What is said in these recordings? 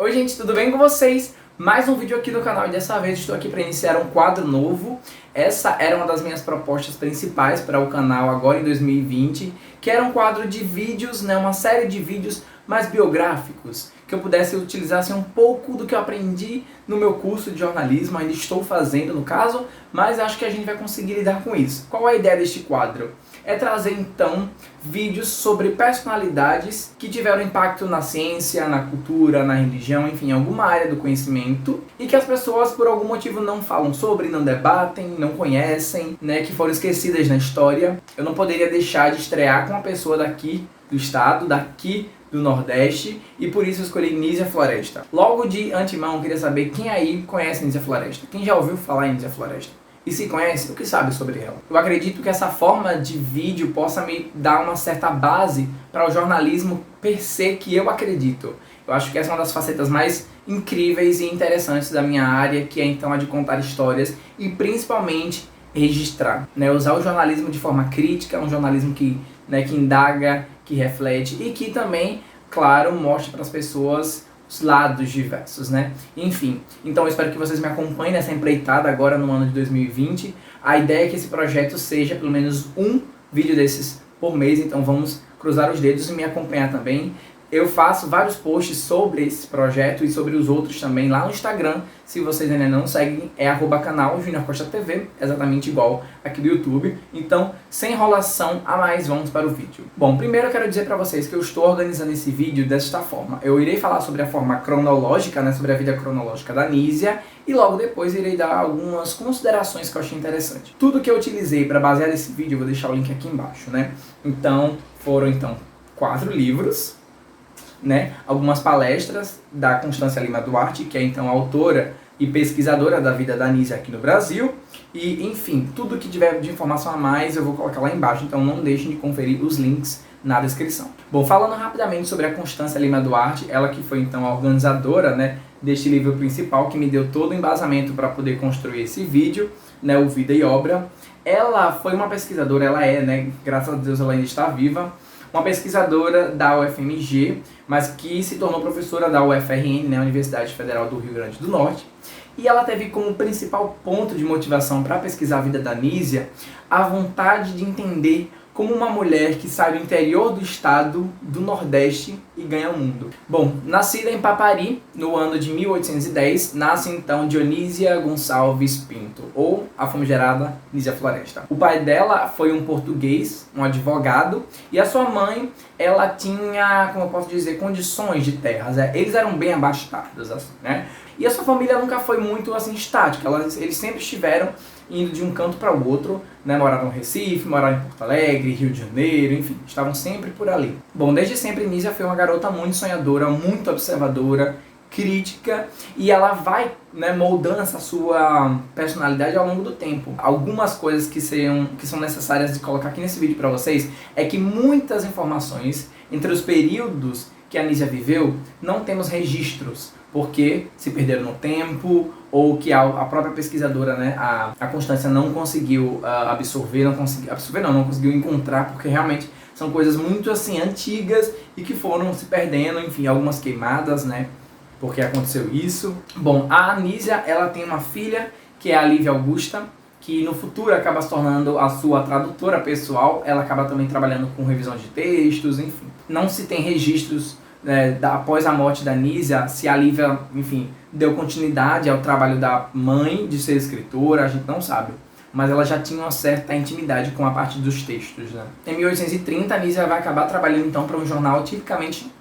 Oi gente, tudo bem com vocês? Mais um vídeo aqui no canal e dessa vez estou aqui para iniciar um quadro novo. Essa era uma das minhas propostas principais para o canal agora em 2020, que era um quadro de vídeos, uma série de vídeos mais biográficos, que eu pudesse utilizar assim, um pouco do que eu aprendi no meu curso de jornalismo, ainda estou fazendo no caso, mas acho que a gente vai conseguir lidar com isso. Qual é a ideia deste quadro? É trazer então vídeos sobre personalidades que tiveram impacto na ciência, na cultura, na religião, enfim, em alguma área do conhecimento e que as pessoas por algum motivo não falam sobre, não debatem, não conhecem, que foram esquecidas na história. Eu não poderia deixar de estrear com uma pessoa daqui do estado, daqui do Nordeste, e por isso eu escolhi Nízia Floresta. Logo de antemão, eu queria saber quem aí conhece Nízia Floresta, quem já ouviu falar em Nízia Floresta. E se conhece, o que sabe sobre ela? Eu acredito que essa forma de vídeo possa me dar uma certa base para o jornalismo per se que eu acredito. Eu acho que essa é uma das facetas mais incríveis e interessantes da minha área, que é então a de contar histórias e principalmente registrar. Usar o jornalismo de forma crítica, um jornalismo que indaga, que reflete e que também, claro, mostra para as pessoas os lados diversos, Enfim, então eu espero que vocês me acompanhem nessa empreitada agora no ano de 2020. A ideia é que esse projeto seja pelo menos um vídeo desses por mês, então vamos cruzar os dedos e me acompanhar também. Eu faço vários posts sobre esse projeto e sobre os outros também lá no Instagram. Se vocês ainda não seguem, é @canal Junior Costa TV, exatamente igual aqui do YouTube. Então, sem enrolação a mais, vamos para o vídeo. Bom, primeiro eu quero dizer para vocês que eu estou organizando esse vídeo desta forma. Eu irei falar sobre a forma cronológica, sobre a vida cronológica da Nízia, e logo depois irei dar algumas considerações que eu achei interessante. Tudo que eu utilizei para basear esse vídeo, eu vou deixar o link aqui embaixo, Então, foram 4 livros, algumas palestras da Constância Lima Duarte, que é então autora e pesquisadora da vida da Nízia aqui no Brasil, e enfim, tudo que tiver de informação a mais eu vou colocar lá embaixo, então não deixem de conferir os links na descrição. Bom, falando rapidamente sobre a Constância Lima Duarte, ela que foi então a organizadora deste livro principal, que me deu todo o embasamento para poder construir esse vídeo, o Vida e Obra. Ela foi uma pesquisadora, graças a Deus ela ainda está viva, uma pesquisadora da UFMG, mas que se tornou professora da UFRN, Universidade Federal do Rio Grande do Norte. E ela teve como principal ponto de motivação para pesquisar a vida da Nízia a vontade de entender como uma mulher que sai do interior do estado do Nordeste e ganha o mundo. Bom, nascida em Papari, no ano de 1810, nasce então Dionísia Gonçalves Pinto, ou a famigerada Nízia Floresta. O pai dela foi um português, um advogado, e a sua mãe, ela tinha, como eu posso dizer, condições de terras. Eles eram bem abastados, E a sua família nunca foi muito estática, eles sempre estiveram indo de um canto para o outro, moraram no Recife, moraram em Porto Alegre, Rio de Janeiro, enfim, estavam sempre por ali. Bom, desde sempre Nízia foi uma garota muito sonhadora, muito observadora, crítica, e ela vai moldando essa sua personalidade ao longo do tempo. Algumas coisas que são necessárias de colocar aqui nesse vídeo para vocês é que muitas informações entre os períodos que a Nízia viveu, não temos registros, porque se perderam no tempo, ou que a própria pesquisadora, a Constância, não conseguiu não conseguiu encontrar, porque realmente são coisas muito antigas e que foram se perdendo, enfim, algumas queimadas, porque aconteceu isso. Bom, a Nízia, ela tem uma filha, que é a Lívia Augusta, que no futuro acaba se tornando a sua tradutora pessoal. Ela acaba também trabalhando com revisão de textos, enfim. Não se tem registros após a morte da Nízia, se a Lívia, enfim, deu continuidade ao trabalho da mãe de ser escritora, a gente não sabe. Mas ela já tinha uma certa intimidade com a parte dos textos, Em 1830, a Nízia vai acabar trabalhando então para um jornal tipicamente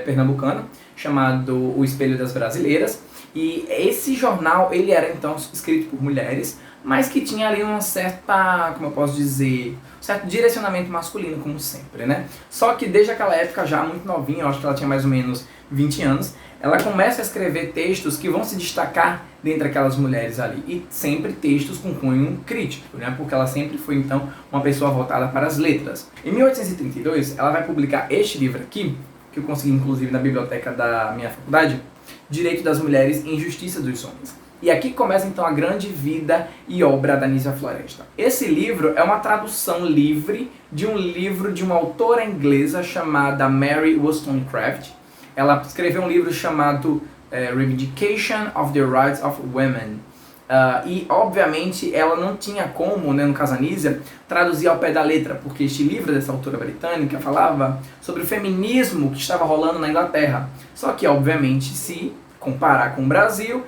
pernambucano, chamado O Espelho das Brasileiras. E esse jornal, ele era então escrito por mulheres, mas que tinha ali uma certa, como eu posso dizer, um certo direcionamento masculino, como sempre, Só que desde aquela época, já muito novinha, eu acho que ela tinha mais ou menos 20 anos, ela começa a escrever textos que vão se destacar dentre aquelas mulheres ali, e sempre textos com cunho crítico, porque ela sempre foi, então, uma pessoa voltada para as letras. Em 1832, ela vai publicar este livro aqui, que eu consegui inclusive na biblioteca da minha faculdade, Direito das Mulheres e Injustiça dos Homens. E aqui começa então a grande vida e obra da Nízia Floresta. Esse livro é uma tradução livre de um livro de uma autora inglesa chamada Mary Wollstonecraft. ela escreveu um livro chamado Reivindication of the Rights of Women. E obviamente ela não tinha como, né, no caso Anísia, traduzir ao pé da letra, porque este livro dessa autora britânica falava sobre o feminismo que estava rolando na Inglaterra. Só que obviamente, se comparar com o Brasil,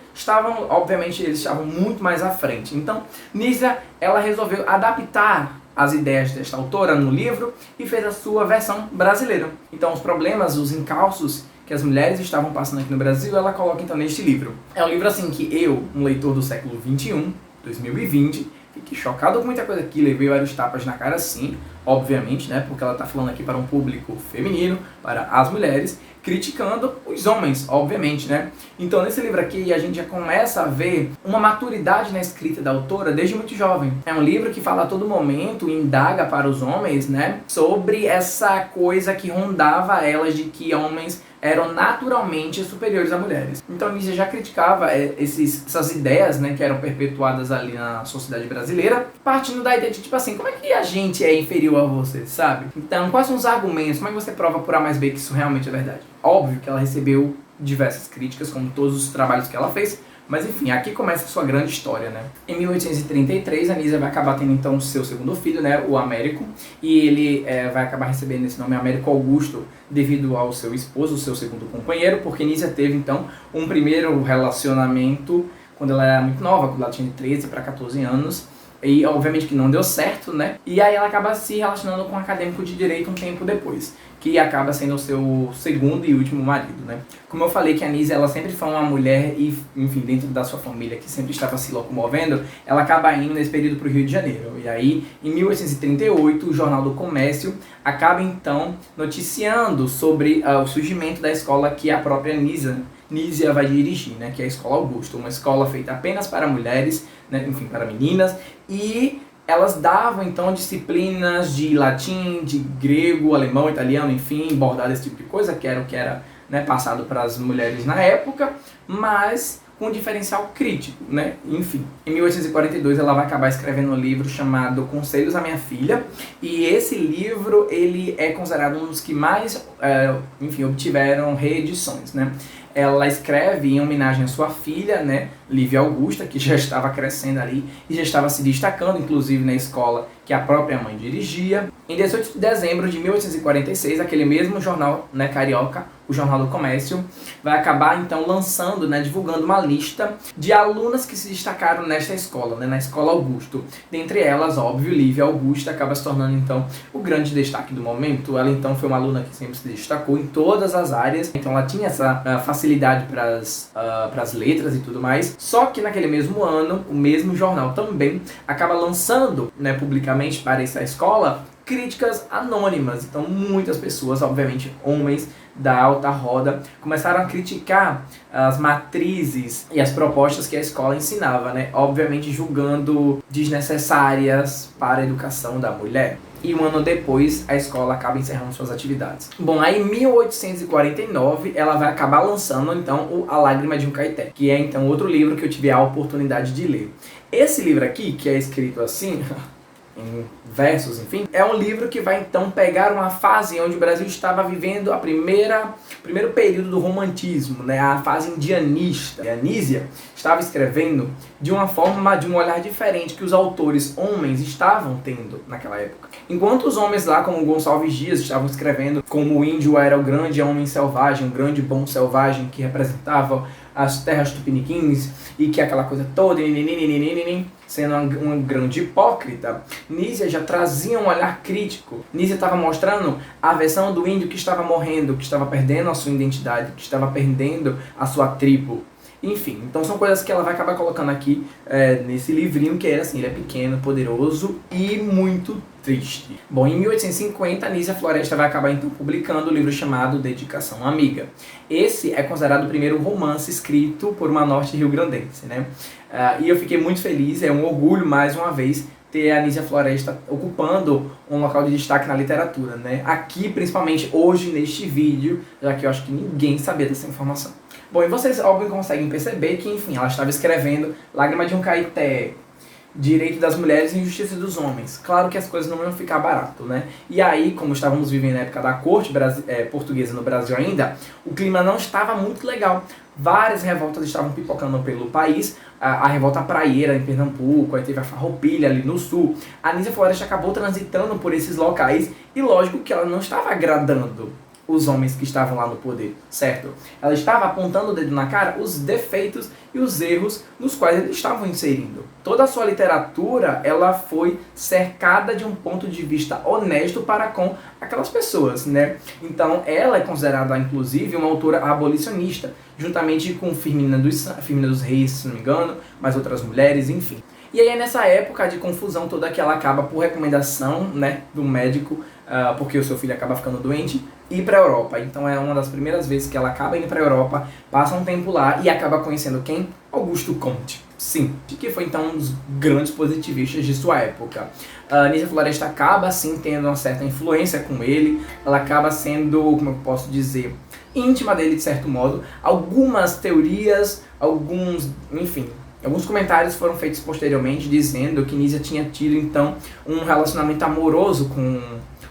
eles estavam muito mais à frente. Então, Nízia, ela resolveu adaptar as ideias desta autora no livro e fez a sua versão brasileira. Então, os problemas, os encalços que as mulheres estavam passando aqui no Brasil, ela coloca então neste livro. É um livro assim que eu, um leitor do século XXI, 2020, fiquei chocado com muita coisa aqui, levei vários tapas na cara sim, obviamente, né, porque ela está falando aqui para um público feminino, para as mulheres, criticando os homens, obviamente, né. Então nesse livro aqui a gente já começa a ver uma maturidade na escrita da autora desde muito jovem. É um livro que fala a todo momento, indaga para os homens, né, sobre essa coisa que rondava elas de que homens eram naturalmente superiores a mulheres. Então Nízia já criticava essas ideias, né, que eram perpetuadas ali na sociedade brasileira, partindo da ideia de tipo assim, como é que a gente é inferior a você, sabe? Então, quais são os argumentos? Como é que você prova por A mais B que isso realmente é verdade? Óbvio que ela recebeu diversas críticas, como todos os trabalhos que ela fez, mas enfim, aqui começa a sua grande história, né? Em 1833, a Nízia vai acabar tendo então seu segundo filho, né, o Américo, e ele vai acabar recebendo esse nome Américo Augusto devido ao seu esposo, o seu segundo companheiro, porque Nízia teve então um primeiro relacionamento quando ela era muito nova, quando ela tinha de 13 para 14 anos, e obviamente que não deu certo, né? E aí ela acaba se relacionando com um acadêmico de direito um tempo depois, que acaba sendo o seu segundo e último marido, né? Como eu falei que a Nízia, ela sempre foi uma mulher e, enfim, dentro da sua família, que sempre estava se locomovendo, ela acaba indo nesse período para o Rio de Janeiro. E aí, em 1838, o Jornal do Comércio acaba, então, noticiando sobre o surgimento da escola que a própria Nízia vai dirigir, né? Que é a Escola Augusto, uma escola feita apenas para mulheres, né? Enfim, para meninas, e elas davam então disciplinas de latim, de grego, alemão, italiano, enfim, bordado, esse tipo de coisa, que era o que era, né, passado para as mulheres na época, mas com um diferencial crítico, né? Enfim, em 1842 ela vai acabar escrevendo um livro chamado Conselhos à Minha Filha, e esse livro ele é considerado um dos que mais, obtiveram reedições, né? Ela escreve em homenagem à sua filha, né, Lívia Augusta, que já estava crescendo ali e já estava se destacando, inclusive, na escola que a própria mãe dirigia. Em 18 de dezembro de 1846, aquele mesmo jornal, né, carioca, o Jornal do Comércio, vai acabar, então, lançando, né, divulgando uma lista de alunas que se destacaram nesta escola, né, na Escola Augusto. Dentre elas, óbvio, Lívia Augusta acaba se tornando, então, o grande destaque do momento. Ela, então, foi uma aluna que sempre se destacou em todas as áreas, então ela tinha essa facilidade para as letras e tudo mais. Só que naquele mesmo ano, o mesmo jornal também acaba lançando, né, publicamente para essa escola críticas anônimas. Então muitas pessoas, obviamente homens da alta roda, começaram a criticar as matrizes e as propostas que a escola ensinava, né? Obviamente julgando desnecessárias para a educação da mulher. E um ano depois, a escola acaba encerrando suas atividades. Bom, aí em 1849, ela vai acabar lançando, então, A Lágrima de um Caeté, que é, então, outro livro que eu tive a oportunidade de ler. Esse livro aqui, que é escrito assim, em versos, enfim, é um livro que vai, então, pegar uma fase onde o Brasil estava vivendo a primeiro período do romantismo, né, a fase indianista. E a Nízia estava escrevendo de uma forma, de um olhar diferente que os autores homens estavam tendo naquela época. Enquanto os homens lá, como Gonçalves Dias, estavam escrevendo como o índio era o grande homem selvagem, um grande bom selvagem que representava as terras tupiniquins e que aquela coisa toda, sendo um grande hipócrita, Nízia já trazia um olhar crítico. Nízia estava mostrando a versão do índio que estava morrendo, que estava perdendo a sua identidade, que estava perdendo a sua tribo. Enfim, então são coisas que ela vai acabar colocando aqui nesse livrinho, que é assim, ele é pequeno, poderoso e muito triste. Bom, em 1850, a Nízia Floresta vai acabar então publicando o livro chamado Dedicação Amiga. Esse é considerado o primeiro romance escrito por uma norte-riograndense, né? E eu fiquei muito feliz, é um orgulho mais uma vez ter a Nízia Floresta ocupando um local de destaque na literatura, né? Aqui, principalmente hoje, neste vídeo, já que eu acho que ninguém sabia dessa informação. Bom, e vocês, óbvio, conseguem perceber que, enfim, ela estava escrevendo Lágrima de um Caeté, direito das mulheres e injustiça dos homens. Claro que as coisas não iam ficar barato, né? E aí, como estávamos vivendo na época da corte portuguesa no Brasil ainda, o clima não estava muito legal. Várias revoltas estavam pipocando pelo país, a revolta praieira em Pernambuco, aí teve a Farroupilha ali no sul. A Anísia Floresta acabou transitando por esses locais e lógico que ela não estava agradando os homens que estavam lá no poder, certo? Ela estava apontando o dedo na cara os defeitos e os erros nos quais eles estavam inserindo. Toda a sua literatura, ela foi cercada de um ponto de vista honesto para com aquelas pessoas, né? Então, ela é considerada, inclusive, uma autora abolicionista, juntamente com Firmina dos Reis, se não me engano, mais outras mulheres, enfim. E aí é nessa época de confusão toda que ela acaba, por recomendação, né, do médico, porque o seu filho acaba ficando doente, ir para a Europa. Então é uma das primeiras vezes que ela acaba indo para a Europa, passa um tempo lá e acaba conhecendo quem? Augusto Comte. Sim, que foi então um dos grandes positivistas de sua época. A Anísia Floresta acaba assim tendo uma certa influência com ele, ela acaba sendo, como eu posso dizer, íntima dele de certo modo. Algumas teorias, alguns comentários foram feitos posteriormente dizendo que Anísia tinha tido então um relacionamento amoroso com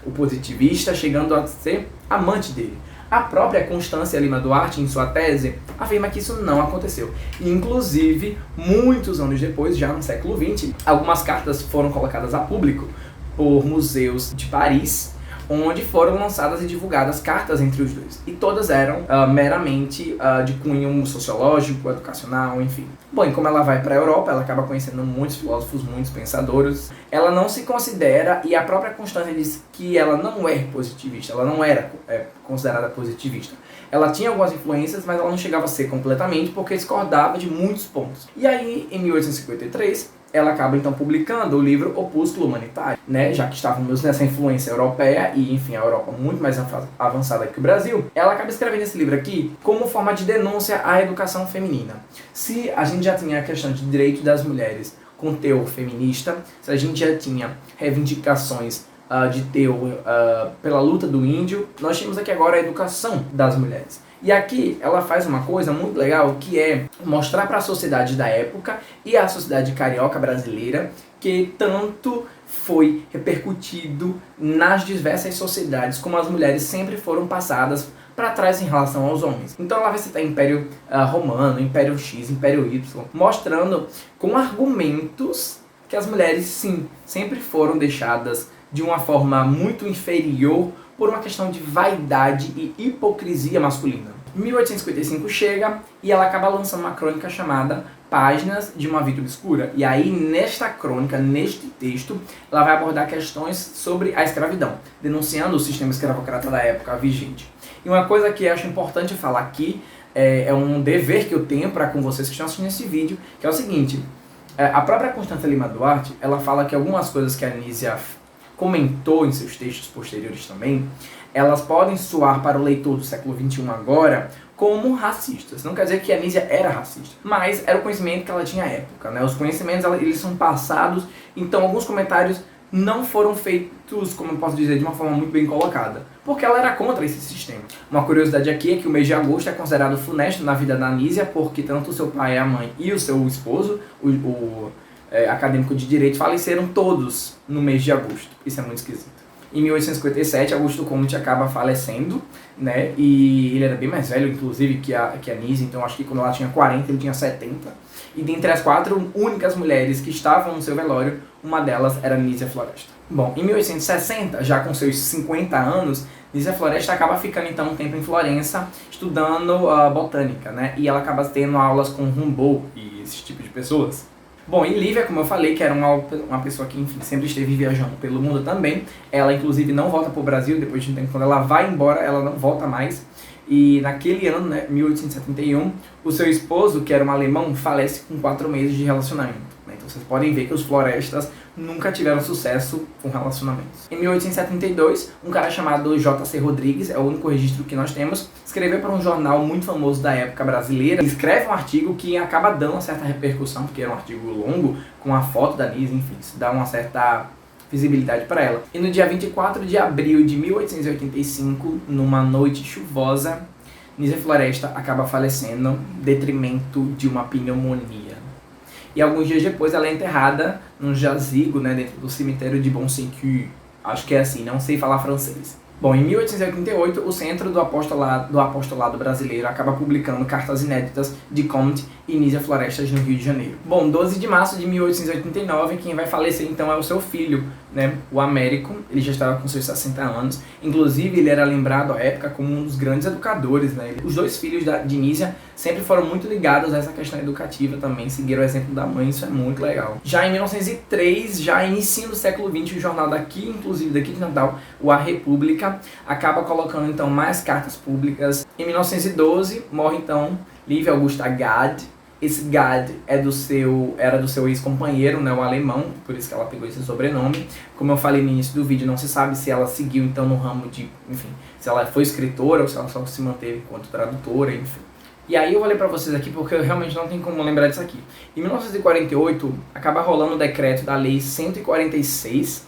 o positivista, chegando a ser amante dele. A própria Constância Lima Duarte, em sua tese, afirma que isso não aconteceu. E, inclusive, muitos anos depois, já no século XX, algumas cartas foram colocadas a público por museus de Paris, onde foram lançadas e divulgadas cartas entre os dois. E todas eram meramente de cunho sociológico, educacional, enfim. Bom, e como ela vai para a Europa, ela acaba conhecendo muitos filósofos, muitos pensadores. Ela não se considera, e a própria Constância diz que ela não é positivista, ela não era considerada positivista. Ela tinha algumas influências, mas ela não chegava a ser completamente, porque discordava de muitos pontos. E aí, em 1853, ela acaba então publicando o livro Opúsculo Humanitário, né? Já que estávamos nessa influência europeia e, enfim, a Europa muito mais avançada que o Brasil, ela acaba escrevendo esse livro aqui como forma de denúncia à educação feminina. Se a gente já tinha a questão de direito das mulheres com teor feminista, se a gente já tinha reivindicações de teor pela luta do índio, nós temos aqui agora a educação das mulheres. E aqui ela faz uma coisa muito legal, que é mostrar para a sociedade da época e a sociedade carioca brasileira que tanto foi repercutido nas diversas sociedades como as mulheres sempre foram passadas para trás em relação aos homens. Então ela vai citar Império Romano, Império X, Império Y, mostrando com argumentos que as mulheres sim, sempre foram deixadas de uma forma muito inferior por uma questão de vaidade e hipocrisia masculina. 1855 chega e ela acaba lançando uma crônica chamada Páginas de uma Vida Obscura. E aí, nesta crônica, neste texto, ela vai abordar questões sobre a escravidão, denunciando o sistema escravocrata da época vigente. E uma coisa que eu acho importante falar aqui, é um dever que eu tenho para com vocês que estão assistindo esse vídeo, que é o seguinte: a própria Constância Lima Duarte, ela fala que algumas coisas que a Anísia comentou em seus textos posteriores também, elas podem soar para o leitor do século XXI agora como racistas. Não quer dizer que a Anísia era racista, mas era o conhecimento que ela tinha à época, né? Os conhecimentos, eles são passados, então alguns comentários não foram feitos, como eu posso dizer, de uma forma muito bem colocada, porque ela era contra esse sistema. Uma curiosidade aqui é que o mês de agosto é considerado funesto na vida da Anísia, porque tanto o seu pai, a mãe e o seu esposo, acadêmico de direito, faleceram todos no mês de agosto. Isso é muito esquisito. Em 1857, Augusto Comte acaba falecendo, né? E ele era bem mais velho, inclusive, que a Anísia, então acho que quando ela tinha 40, ele tinha 70. E dentre as 4 únicas mulheres que estavam no seu velório, uma delas era Anísia Floresta. Bom, em 1860, já com seus 50 anos, Anísia Floresta acaba ficando então um tempo em Florença, estudando botânica, né? E ela acaba tendo aulas com Humboldt e esse tipo de pessoas. Bom, e Lívia, como eu falei, que era uma pessoa que, enfim, sempre esteve viajando pelo mundo também. Ela, inclusive, não volta para o Brasil depois de um tempo. Quando ela vai embora, ela não volta mais. E naquele ano, né, 1871, o seu esposo, que era um alemão, falece com 4 meses de relacionamento. Né? Então vocês podem ver que os florestas nunca tiveram sucesso com relacionamentos. Em 1872, um cara chamado J.C. Rodrigues, é o único registro que nós temos, escreveu para um jornal muito famoso da época brasileira. Ele escreve um artigo que acaba dando uma certa repercussão, porque era um artigo longo, com a foto da Anísia, enfim, isso dá uma certa visibilidade para ela. E no dia 24 de abril de 1885, numa noite chuvosa, Anísia Floresta acaba falecendo em detrimento de uma pneumonia. e alguns dias depois ela é enterrada num jazigo, né, dentro do cemitério de Bon-Secours. Acho que é assim, não sei falar francês. Bom, em 1888, o Centro do Apostolado Brasileiro acaba publicando cartas inéditas de Comte e Nísia Florestas no Rio de Janeiro. Bom, 12 de março de 1889, quem vai falecer então é o seu filho, né, o Américo. Ele já estava com seus 60 anos, inclusive ele era lembrado à época como um dos grandes educadores, né. Os dois filhos de Nísia sempre foram muito ligados a essa questão educativa também, seguiram o exemplo da mãe, isso é muito legal. Já em 1903, já início do século XX, o jornal daqui, inclusive daqui de Natal, o A República, acaba colocando então mais cartas públicas. Em 1912, morre então Lívia Augusta Gad. Esse Gad era do seu ex-companheiro, né, o alemão, por isso que ela pegou esse sobrenome. Como eu falei no início do vídeo, não se sabe se ela seguiu então no ramo de, enfim, se ela foi escritora ou se ela só se manteve enquanto tradutora, enfim. E aí eu vou ler pra vocês aqui porque eu realmente não tenho como lembrar disso aqui. Em 1948, acaba rolando o decreto da Lei 146,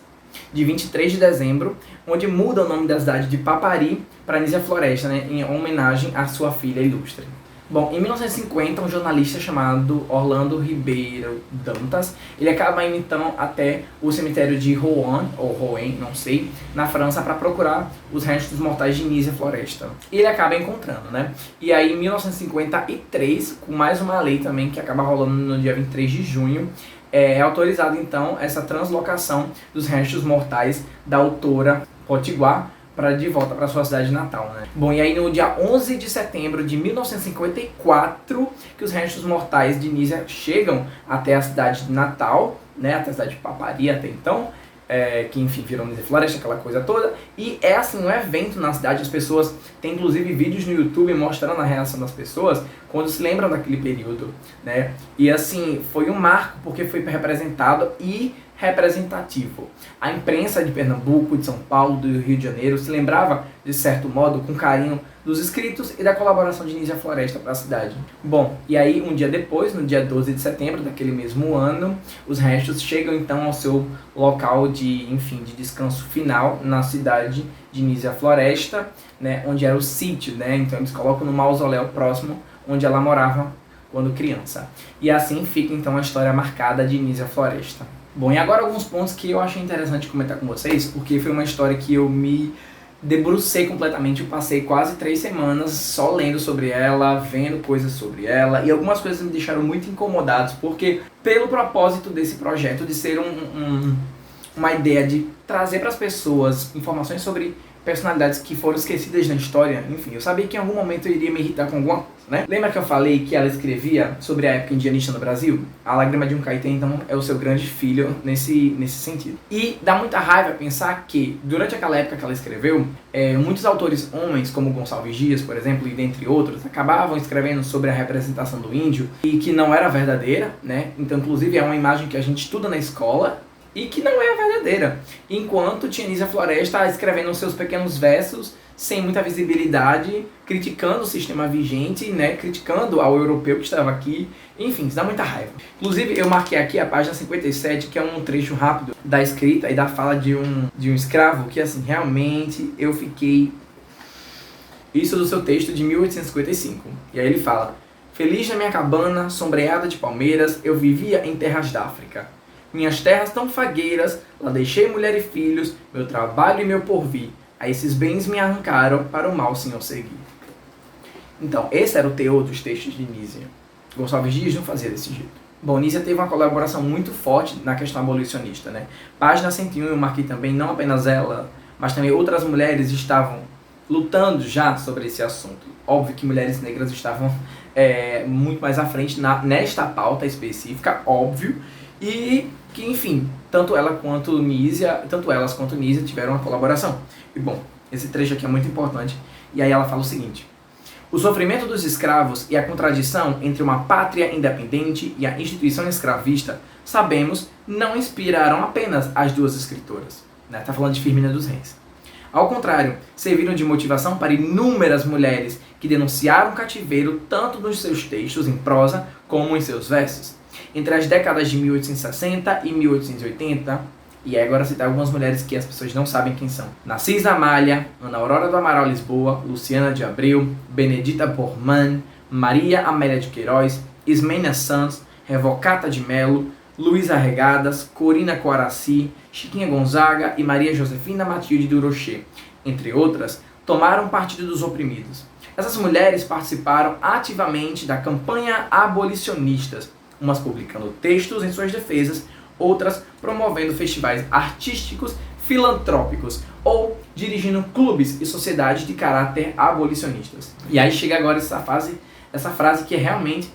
de 23 de dezembro, onde muda o nome da cidade de Papari para Nísia Floresta, né, em homenagem à sua filha ilustre. Bom, em 1950, um jornalista chamado Orlando Ribeiro Dantas, ele acaba indo então até o cemitério de Rouen, ou Rouen, não sei, na França, para procurar os restos mortais de Nísia Floresta. E ele acaba encontrando, né? E aí, em 1953, com mais uma lei também, que acaba rolando no dia 23 de junho, é autorizada então essa translocação dos restos mortais da autora Potiguar para de volta para sua cidade natal, né? Bom, e aí no dia 11 de setembro de 1954 que os restos mortais de Nísia chegam até a cidade de Natal, né? Até a cidade de Papari até então, que enfim virou Nísia Floresta, aquela coisa toda. E é assim um evento na cidade, as pessoas tem inclusive vídeos no YouTube mostrando a reação das pessoas quando se lembram daquele período, né? E assim, foi um marco porque foi representado e representativo. A imprensa de Pernambuco, de São Paulo, do Rio de Janeiro se lembrava, de certo modo, com carinho dos escritos e da colaboração de Nísia Floresta para a cidade. Bom, e aí um dia depois, no dia 12 de setembro daquele mesmo ano, os restos chegam então ao seu local de, enfim, de descanso final na cidade de Nísia Floresta, né, onde era o sítio, né? Então eles colocam no mausoléu próximo onde ela morava quando criança. E assim fica então a história marcada de Nísia Floresta. Bom, e agora alguns pontos que eu achei interessante comentar com vocês, porque foi uma história que eu me debrucei completamente, eu passei quase 3 semanas só lendo sobre ela, vendo coisas sobre ela, e algumas coisas me deixaram muito incomodados, porque pelo propósito desse projeto de ser uma ideia de trazer para as pessoas informações sobre personalidades que foram esquecidas na história, enfim, eu sabia que em algum momento eu iria me irritar com alguma coisa, né? Lembra que eu falei que ela escrevia sobre a época indianista no Brasil? A Lágrima de um Caetê, então, é o seu grande filho nesse sentido. E dá muita raiva pensar que, durante aquela época que ela escreveu, muitos autores homens, como Gonçalves Dias, por exemplo, e dentre outros, acabavam escrevendo sobre a representação do índio e que não era verdadeira, né? Então, inclusive, é uma imagem que a gente estuda na escola, e que não é a verdadeira. Enquanto tinha Nísia Floresta escrevendo seus pequenos versos, sem muita visibilidade, criticando o sistema vigente, né, criticando ao europeu que estava aqui, enfim, isso dá muita raiva. Inclusive, eu marquei aqui a página 57, que é um trecho rápido da escrita e da fala de um escravo, que assim, realmente eu fiquei... Isso do seu texto de 1855. E aí ele fala: feliz na minha cabana, sombreada de palmeiras, eu vivia em terras da África. Minhas terras tão fagueiras, lá deixei mulher e filhos, meu trabalho e meu porvir. A esses bens me arrancaram, para o mal Senhor seguir. Então, esse era o teor dos textos de Nísia. Gonçalves Dias não fazia desse jeito. Bom, Nísia teve uma colaboração muito forte na questão abolicionista, né? Página 101 eu marquei também, não apenas ela, mas também outras mulheres estavam lutando já sobre esse assunto. Óbvio que mulheres negras estavam muito mais à frente nesta pauta específica, óbvio, e que, enfim, tanto elas quanto Nísia tiveram uma colaboração. E bom, esse trecho aqui é muito importante, e aí ela fala o seguinte: o sofrimento dos escravos e a contradição entre uma pátria independente e a instituição escravista, sabemos, não inspiraram apenas as duas escritoras. Né? Tá falando de Firmina dos Reis. Ao contrário, serviram de motivação para inúmeras mulheres que denunciaram o cativeiro tanto nos seus textos em prosa como em seus versos. Entre as décadas de 1860 e 1880, e aí agora citar algumas mulheres que as pessoas não sabem quem são: Narcisa Amália, Ana Aurora do Amaral Lisboa, Luciana de Abreu, Benedita Bormann, Maria Amélia de Queiroz, Ismênia Santos, Revocata de Melo, Luísa Regadas, Corina Coaraci, Chiquinha Gonzaga e Maria Josefina Matilde de Rocher, entre outras, tomaram partido dos oprimidos. Essas mulheres participaram ativamente da campanha abolicionistas, umas publicando textos em suas defesas, outras promovendo festivais artísticos filantrópicos ou dirigindo clubes e sociedades de caráter abolicionistas. E aí chega agora essa frase que é realmente,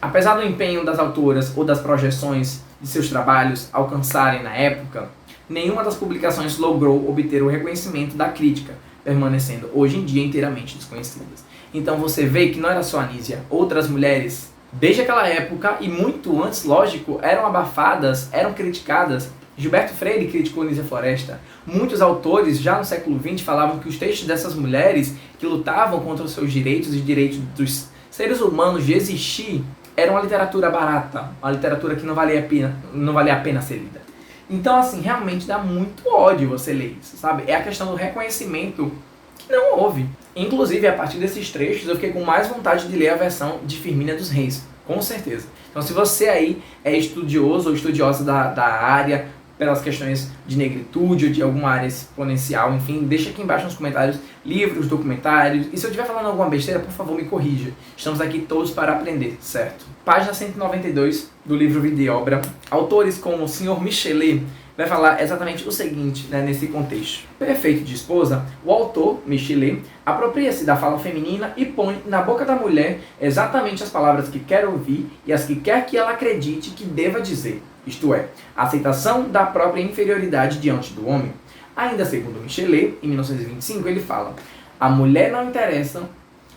apesar do empenho das autoras ou das projeções de seus trabalhos alcançarem na época, nenhuma das publicações logrou obter o reconhecimento da crítica, permanecendo hoje em dia inteiramente desconhecidas. Então você vê que não era só a Anísia, outras mulheres, desde aquela época e muito antes, lógico, eram abafadas, eram criticadas. Gilberto Freire criticou Nízia Floresta. Muitos autores, já no século XX, falavam que os textos dessas mulheres que lutavam contra os seus direitos e direitos dos seres humanos de existir eram uma literatura barata, uma literatura que não valia a pena ser lida. Então, assim, realmente dá muito ódio você ler isso, sabe? É a questão do reconhecimento que não houve. Inclusive, a partir desses trechos, eu fiquei com mais vontade de ler a versão de Firmina dos Reis, com certeza. Então, se você aí é estudioso ou estudiosa da área, pelas questões de negritude ou de alguma área exponencial, enfim, deixa aqui embaixo nos comentários livros, documentários, e se eu estiver falando alguma besteira, por favor, me corrija. Estamos aqui todos para aprender, certo? Página 192 do livro Vida e Obra. Autores como o Sr. Michelet vai falar exatamente o seguinte, né, nesse contexto. Perfeito de esposa, o autor, Michelet, apropria-se da fala feminina e põe na boca da mulher exatamente as palavras que quer ouvir e as que quer que ela acredite que deva dizer. Isto é, a aceitação da própria inferioridade diante do homem. Ainda segundo Michelet, em 1925, ele fala: a mulher não interessa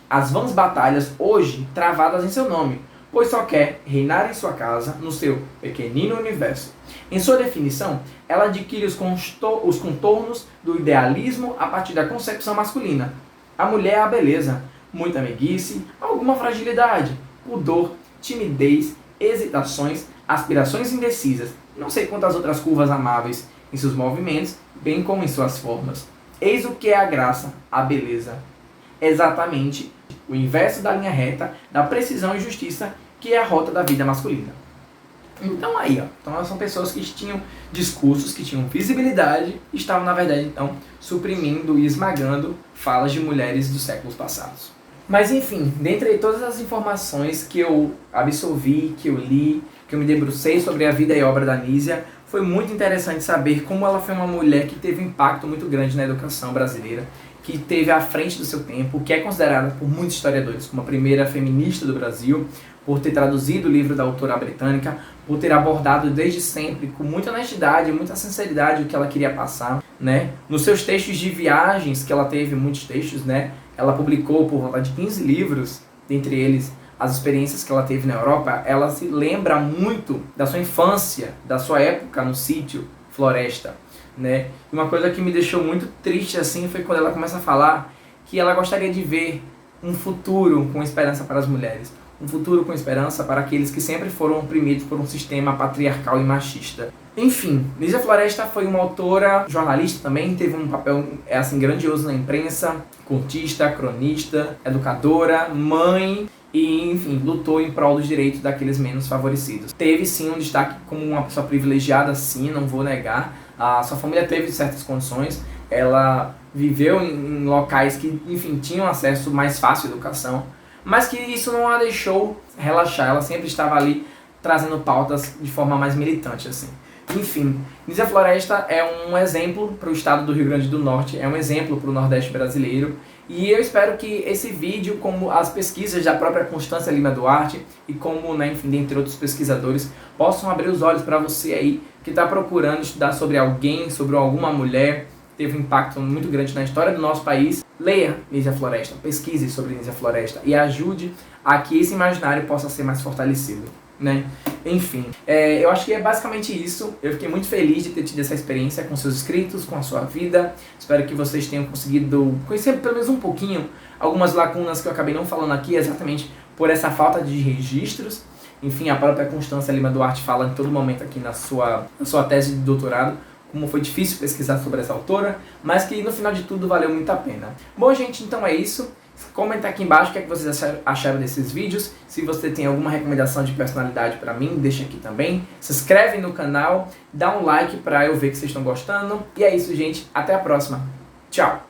as vãs batalhas hoje travadas em seu nome, pois só quer reinar em sua casa, no seu pequenino universo. Em sua definição, ela adquire os contornos do idealismo a partir da concepção masculina. A mulher é a beleza, muita meiguice, alguma fragilidade, pudor, timidez, hesitações, aspirações indecisas, não sei quantas outras curvas amáveis em seus movimentos, bem como em suas formas. Eis o que é a graça, a beleza. Exatamente o inverso da linha reta, da precisão e justiça, que é a rota da vida masculina. Então aí, ó, então são pessoas que tinham discursos, que tinham visibilidade, e estavam, na verdade, então, suprimindo e esmagando falas de mulheres dos séculos passados. Mas enfim, dentre todas as informações que eu absorvi, que eu li, que eu me debrucei sobre a vida e obra da Anísia, foi muito interessante saber como ela foi uma mulher que teve um impacto muito grande na educação brasileira, que esteve à frente do seu tempo, que é considerada por muitos historiadores como a primeira feminista do Brasil, por ter traduzido o livro da autora britânica, por ter abordado desde sempre, com muita honestidade, muita sinceridade, o que ela queria passar, né? Nos seus textos de viagens, que ela teve muitos textos, né? Ela publicou por volta de 15 livros, dentre eles as experiências que ela teve na Europa. Ela se lembra muito da sua infância, da sua época no sítio Floresta, né? E uma coisa que me deixou muito triste assim foi quando ela começa a falar que ela gostaria de ver um futuro com esperança para as mulheres, um futuro com esperança para aqueles que sempre foram oprimidos por um sistema patriarcal e machista. Enfim, Nízia Floresta foi uma autora, jornalista também, teve um papel assim grandioso na imprensa, contista, cronista, educadora, mãe e, enfim, lutou em prol dos direitos daqueles menos favorecidos. Teve sim um destaque como uma pessoa privilegiada, sim, não vou negar. A sua família teve certas condições, ela viveu em locais que, enfim, tinham acesso mais fácil à educação, mas que isso não a deixou relaxar, ela sempre estava ali trazendo pautas de forma mais militante, assim. Enfim, Nízia Floresta é um exemplo para o estado do Rio Grande do Norte, é um exemplo para o Nordeste brasileiro, e eu espero que esse vídeo, como as pesquisas da própria Constância Lima Duarte e como, né, enfim, dentre outros pesquisadores, possam abrir os olhos para você aí que está procurando estudar sobre alguém, sobre alguma mulher que teve um impacto muito grande na história do nosso país. Leia Nízia Floresta, pesquise sobre Nízia Floresta e ajude a que esse imaginário possa ser mais fortalecido, né? Enfim, eu acho que é basicamente isso. Eu fiquei muito feliz de ter tido essa experiência com seus inscritos, com a sua vida. Espero que vocês tenham conseguido conhecer pelo menos um pouquinho algumas lacunas que eu acabei não falando aqui, exatamente por essa falta de registros. Enfim, a própria Constância Lima Duarte fala em todo momento aqui na sua tese de doutorado como foi difícil pesquisar sobre essa autora, mas que no final de tudo valeu muito a pena. Bom, gente, então é isso. Comenta aqui embaixo o que é que vocês acharam desses vídeos. Se você tem alguma recomendação de personalidade pra mim, deixa aqui também. Se inscreve no canal, dá um like pra eu ver que vocês estão gostando. E é isso, gente. Até a próxima. Tchau!